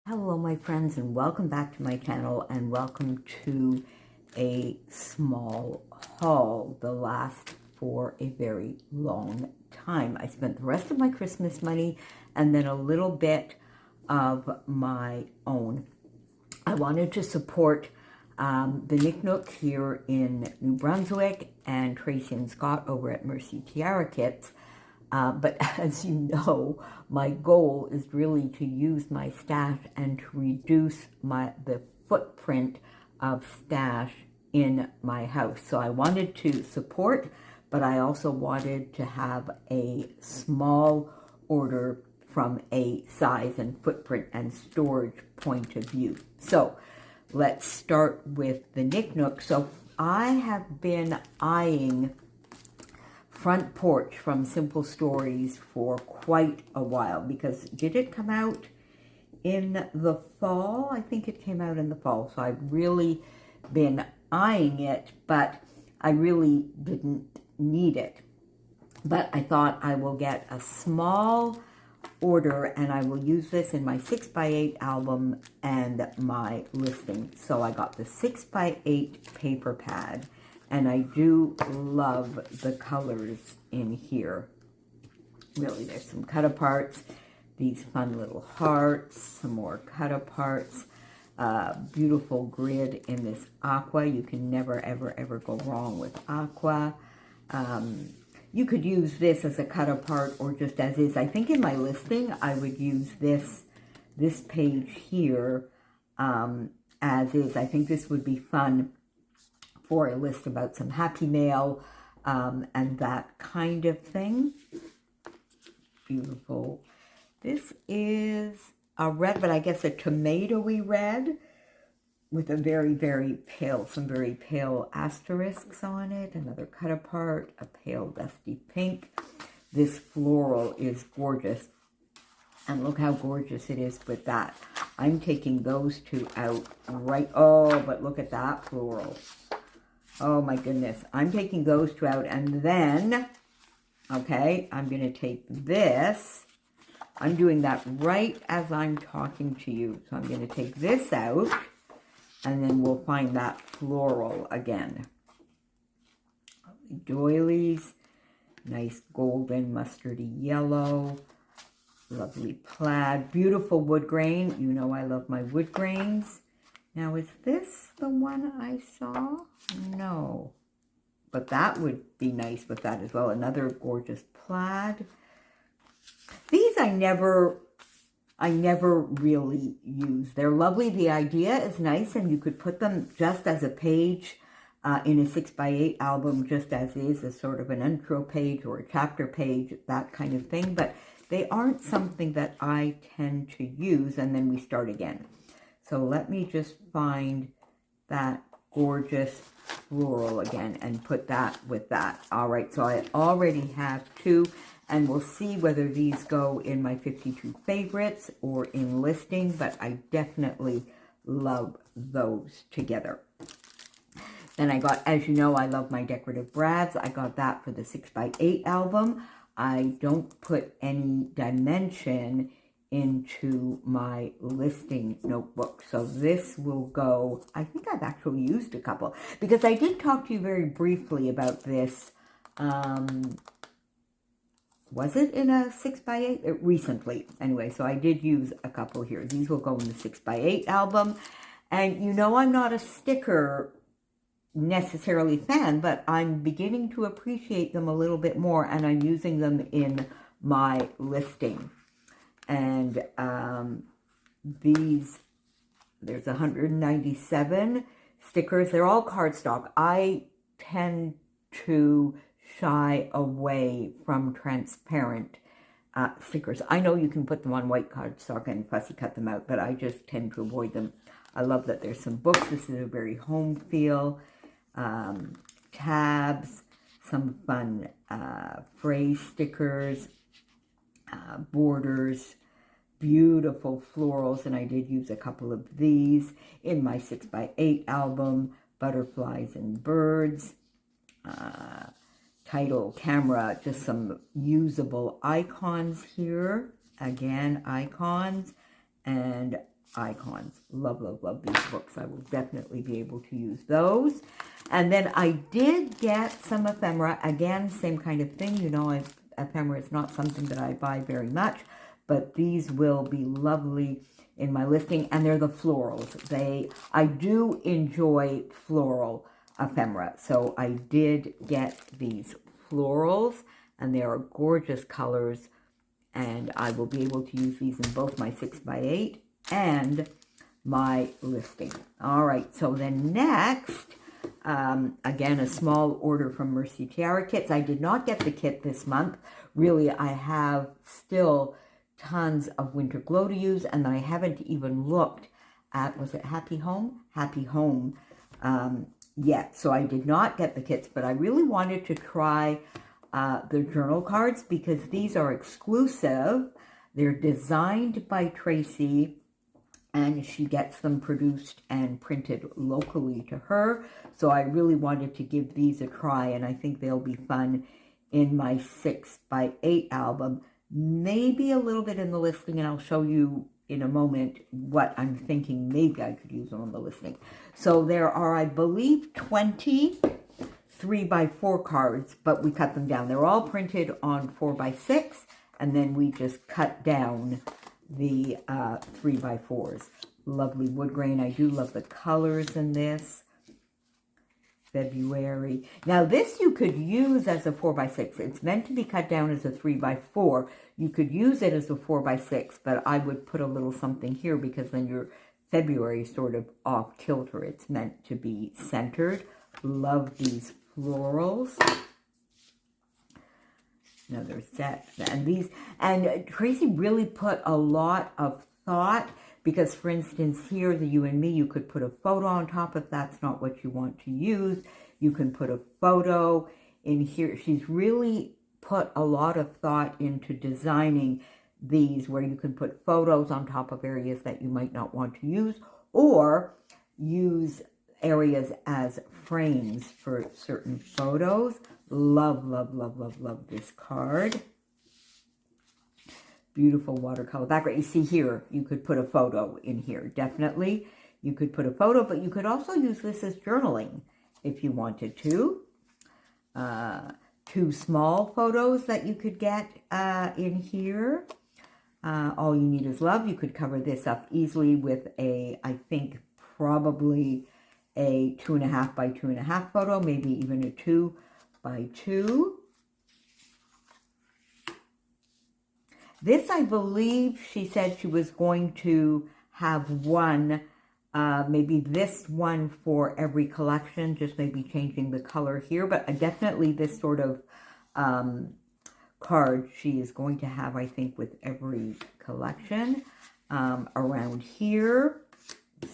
Hello my friends, and welcome back to my channel, and welcome to a small haul, the last for a very long time. I spent the rest of my Christmas money and then a little bit of my own. I wanted to support the Nick Nook here in New Brunswick and Tracy and Scott over at Mercy Tiara Kits. But as you know, my goal is really to use my stash and to reduce the footprint of stash in my house. So I wanted to support, but I also wanted to have a small order from a size and footprint and storage point of view. So let's start with the Nick Nook. So I have been eyeing Front Porch from Simple Stories for quite a while, because did it come out in the fall? I think it came out in the fall, so I've really been eyeing it, but I really didn't need it. But I thought I will get a small order and I will use this in my 6x8 album and my listing. So I got the 6x8 paper pad. And I do love the colors in here. Really, there's some cut-aparts, these fun little hearts, some more cut-aparts, beautiful grid in this aqua. You can never, ever, ever go wrong with aqua. You could use this as a cut-apart or just as is. I think in my listing, I would use this page here as is. I think this would be fun for a list about some Happy Mail and that kind of thing. Beautiful. This is a red, but I guess a tomatoey red with a very, very pale, some very pale asterisks on it. Another cut apart, a pale dusty pink. This floral is gorgeous. And look how gorgeous it is with that. I'm taking those two out right. Oh, but look at that floral. Oh my goodness, I'm taking those two out, and then, okay, I'm going to take this. I'm doing that right as I'm talking to you. So I'm going to take this out, and then we'll find that floral again. Doilies, nice golden mustardy yellow, lovely plaid, beautiful wood grain. You know I love my wood grains. Now, is this the one I saw? No. But that would be nice with that as well. Another gorgeous plaid. These I never really use. They're lovely. The idea is nice, and you could put them just as a page in a 6x8 album, just as is, as sort of an intro page or a chapter page, that kind of thing. But they aren't something that I tend to use, and then we start again. So let me just find that gorgeous floral again and put that with that. All right, so I already have two, and we'll see whether these go in my 52 favorites or in listing, but I definitely love those together. Then I got, as you know, I love my decorative brads. I got that for the 6x8 album. I don't put any dimension into my listing notebook. So this will go, I think I've actually used a couple, because I did talk to you very briefly about this. Was it in a 6x8? Recently. Anyway, so I did use a couple here. These will go in the 6x8 album. And you know I'm not a sticker necessarily fan, but I'm beginning to appreciate them a little bit more, and I'm using them in my listing. And these, there's 197 stickers. They're all cardstock. I tend to shy away from transparent stickers. I know you can put them on white cardstock and fussy cut them out, but I just tend to avoid them. I love that there's some books. This is a very home feel. Tabs, some fun phrase stickers, borders, beautiful florals, and I did use a couple of these in my 6x8 album. Butterflies and birds, title, camera, just some usable icons here. Again, icons, and icons. Love, love, love these books. I will definitely be able to use those. And then I did get some ephemera. Again, same kind of thing. You know, ephemera is not something that I buy very much, but these will be lovely in my listing. And they're the florals. I do enjoy floral ephemera. So I did get these florals, and they are gorgeous colors. And I will be able to use these in both my 6x8 and my listing. All right, so then next, again, a small order from Mercy Tiara Kits. I did not get the kit this month. Really, I have still tons of winter glow to use, and I haven't even looked at, was it Happy Home? Happy Home yet. So I did not get the kits, but I really wanted to try the journal cards because these are exclusive. They're designed by Tracy, and she gets them produced and printed locally to her. So I really wanted to give these a try, and I think they'll be fun in my 6x8 album. Maybe a little bit in the listing, and I'll show you in a moment what I'm thinking maybe I could use on the listing. So there are, I believe, 20 3x4 cards, but we cut them down. They're all printed on 4x6, and then we just cut down the 3x4s. Lovely wood grain. I do love the colors in this. February. Now this you could use as a 4x6. It's meant to be cut down as a 3x4. You could use it as a 4x6, but I would put a little something here because then your February is sort of off kilter. It's meant to be centered. Love these florals. Another set. And Tracy really put a lot of thought because, for instance, here, the You and Me, you could put a photo on top if that's not what you want to use. You can put a photo in here. She's really put a lot of thought into designing these where you can put photos on top of areas that you might not want to use, or use areas as frames for certain photos. Love, love, love, love, love this card. Beautiful watercolor background. You see here, you could put a photo in here. Definitely, you could put a photo, but you could also use this as journaling if you wanted to. 2 small photos that you could get in here. All You Need Is Love. You could cover this up easily with a, I think, probably a 2.5 by 2.5 photo, maybe even a 2 by 2. This, I believe, she said she was going to have one, maybe this one for every collection, just maybe changing the color here, but definitely this sort of card she is going to have, I think, with every collection. Around here,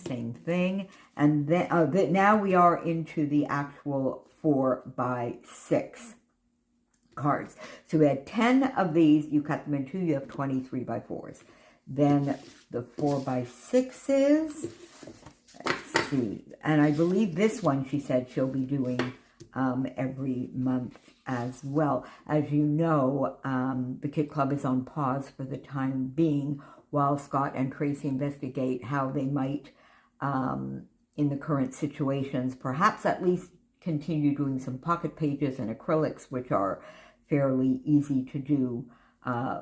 same thing. And then now we are into the actual 4x6 cards. So we had 10 of these. You cut them in 2. You have 20 3x4s. Then the 4x6s. Let's see. And I believe this one, she said she'll be doing every month as well. As you know, the Kit Club is on pause for the time being while Scott and Tracy investigate how they might, in the current situations, perhaps at least continue doing some pocket pages and acrylics, which are fairly easy to do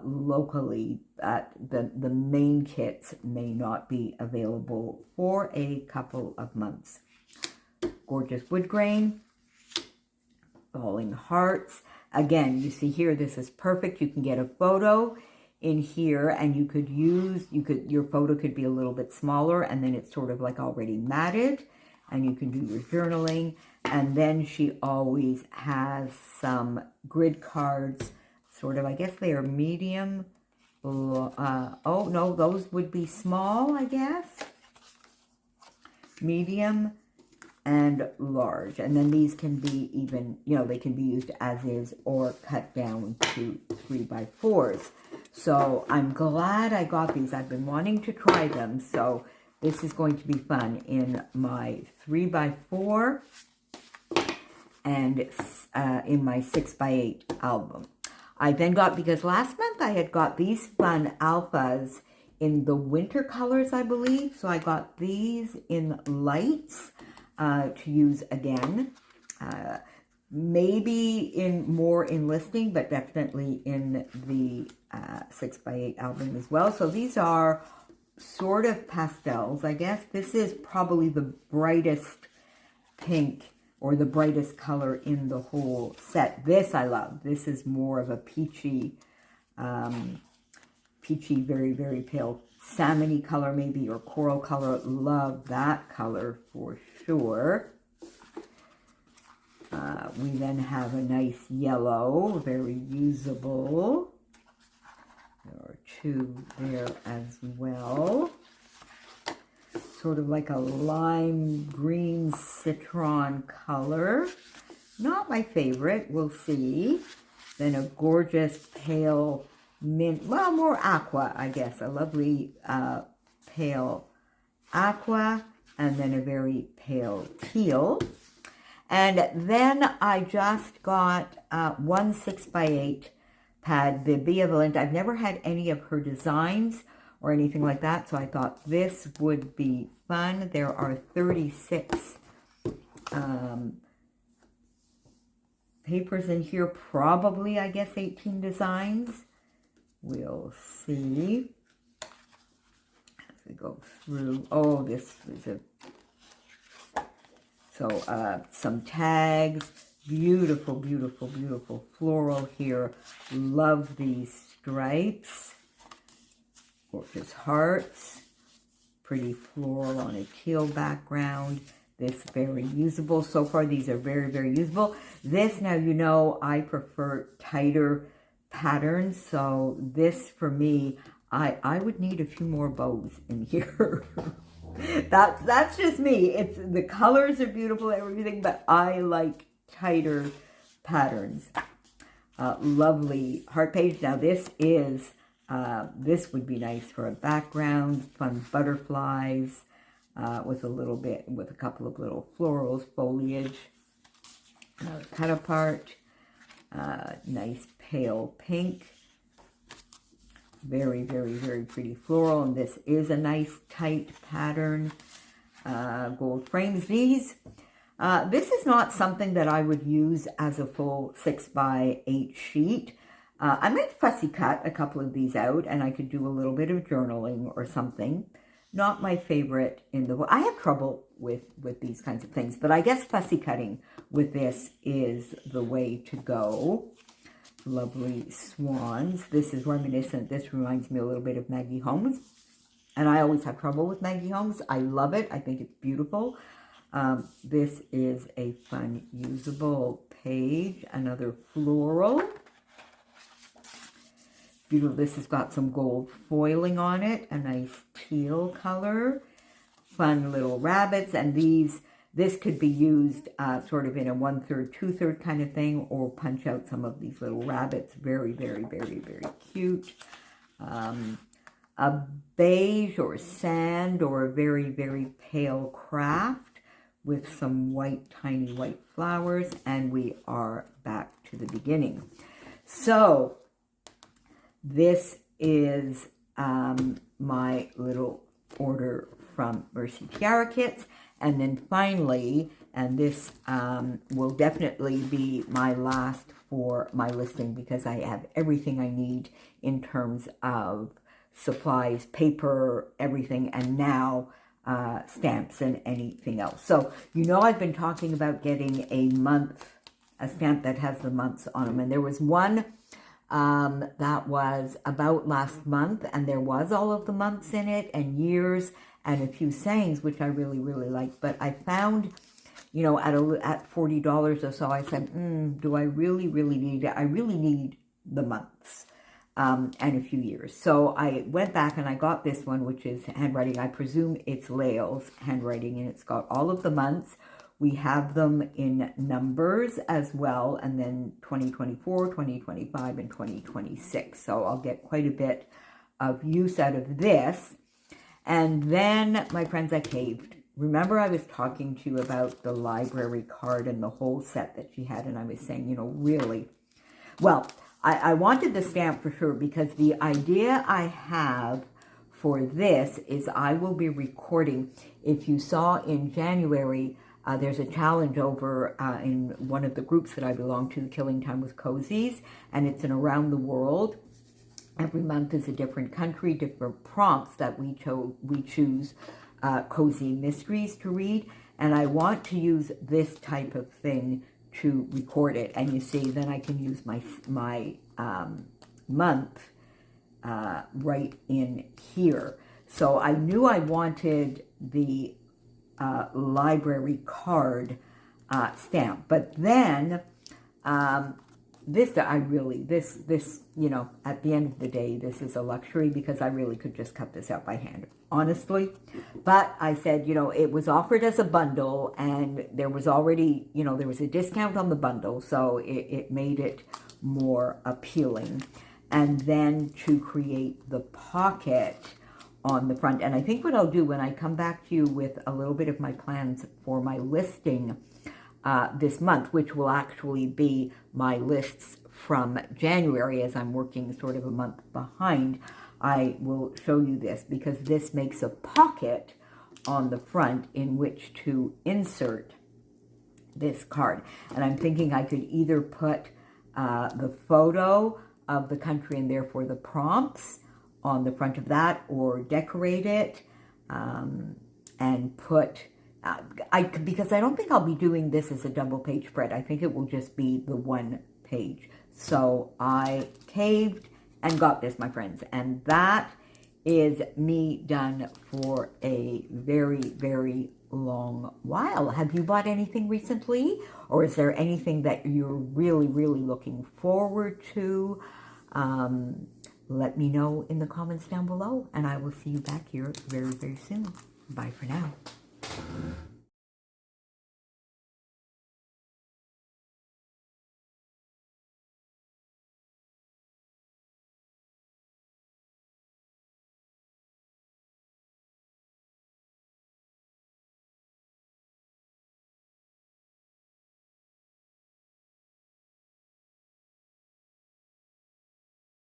locally. The main kits may not be available for a couple of months. Gorgeous wood grain. Falling Hearts. Again, you see here, this is perfect. You can get a photo in here, and you could use, your photo could be a little bit smaller, and then it's sort of like already matted, and you can do your journaling. And then she always has some grid cards, sort of, I guess they are medium. Oh, no, those would be small, I guess. Medium and large. And then these can be even, they can be used as is or cut down to 3x4s. So I'm glad I got these. I've been wanting to try them. So this is going to be fun in my 3x4 and in my 6x8 album. I then got, because last month I had got these fun alphas in the winter colors, I believe. So I got these in lights to use again. Maybe in more in listing, but definitely in the 6x8 album as well. So these are sort of pastels, I guess. This is probably the brightest pink or the brightest color in the whole set. This I love. This is more of a peachy, very, very pale salmon-y color maybe, or coral color. Love that color for sure. We then have a nice yellow, very usable. There are two there as well. Sort of like a lime green citron color. Not my favorite, we'll see. Then a gorgeous pale mint, well, more aqua, I guess. A lovely pale aqua, and then a very pale teal. And then I just got one 6x8 pad, the Benevolent. I've never had any of her designs or anything like that, so I thought this would be fun. There are 36 papers in here, probably, I guess, 18 designs. We'll see as we go through. Oh, this is a... So, some tags, beautiful, beautiful, beautiful floral here. Love these stripes. Gorgeous hearts. Pretty floral on a teal background. This very usable. So far, these are very, very usable. This, now you know, I prefer tighter patterns. So this, for me, I would need a few more bows in here. That's just me. It's the colors are beautiful, everything, but I like tighter patterns. Lovely heart page. Now this is this would be nice for a background. Fun butterflies with a couple of little florals, foliage. Cut apart. Nice pale pink. Very, very, very pretty floral, and this is a nice tight pattern. Gold frames. These, this is not something that I would use as a full 6x8 sheet. I might fussy cut a couple of these out, and I could do a little bit of journaling or something. Not my favorite in the world. I have trouble with these kinds of things, but I guess fussy cutting with this is the way to go. Lovely swans. This is reminiscent. This reminds me a little bit of Maggie Holmes. And I always have trouble with Maggie Holmes. I love it. I think it's beautiful. This is a fun, usable page. Another floral. Beautiful. This has got some gold foiling on it. A nice teal color. Fun little rabbits. And this could be used sort of in a 1/3, 2/3 kind of thing, or punch out some of these little rabbits. Very, very, very, very cute. A beige or sand or a very, very pale craft with some white, tiny white flowers. And we are back to the beginning. So this is my little order from Mercy Tiara Kits. And then finally, and this will definitely be my last for my listing because I have everything I need in terms of supplies, paper, everything, and now stamps and anything else. So, you know, I've been talking about getting a stamp that has the months on them. And there was one that was about last month, and there was all of the months in it and years, and a few sayings, which I really, really like. But I found, you know, at $40 or so, I said, do I really, really need it? I really need the months and a few years. So I went back and I got this one, which is handwriting. I presume it's Lael's handwriting, and it's got all of the months. We have them in numbers as well, and then 2024, 2025, and 2026. So I'll get quite a bit of use out of this. And then, my friends, I caved. Remember I was talking to you about the library card and the whole set that she had, and I was saying, you know, really? Well, I wanted the stamp for sure because the idea I have for this is I will be recording. If you saw in January, there's a challenge over in one of the groups that I belong to, Killing Time with Cozies, and it's an around the world. Every month is a different country, different prompts that we choose cozy mysteries to read, and I want to use this type of thing to record it. And you see, then I can use my month right in here. So I knew I wanted the library card stamp, but then this, you know, at the end of the day, this is a luxury because I really could just cut this out by hand, honestly. But I said, you know, it was offered as a bundle, and there was already, you know, there was a discount on the bundle, so it made it more appealing. And then to create the pocket on the front. And I think what I'll do when I come back to you with a little bit of my plans for my listing this month, which will actually be my lists from January, as I'm working sort of a month behind, I will show you this, because this makes a pocket on the front in which to insert this card. And I'm thinking I could either put the photo of the country and therefore the prompts on the front of that, or decorate it and put because I don't think I'll be doing this as a double page spread. I think it will just be the one page. So I caved and got this, my friends. And that is me done for a very, very long while. Have you bought anything recently? Or is there anything that you're really, really looking forward to? Let me know in the comments down below. And I will see you back here very, very soon. Bye for now.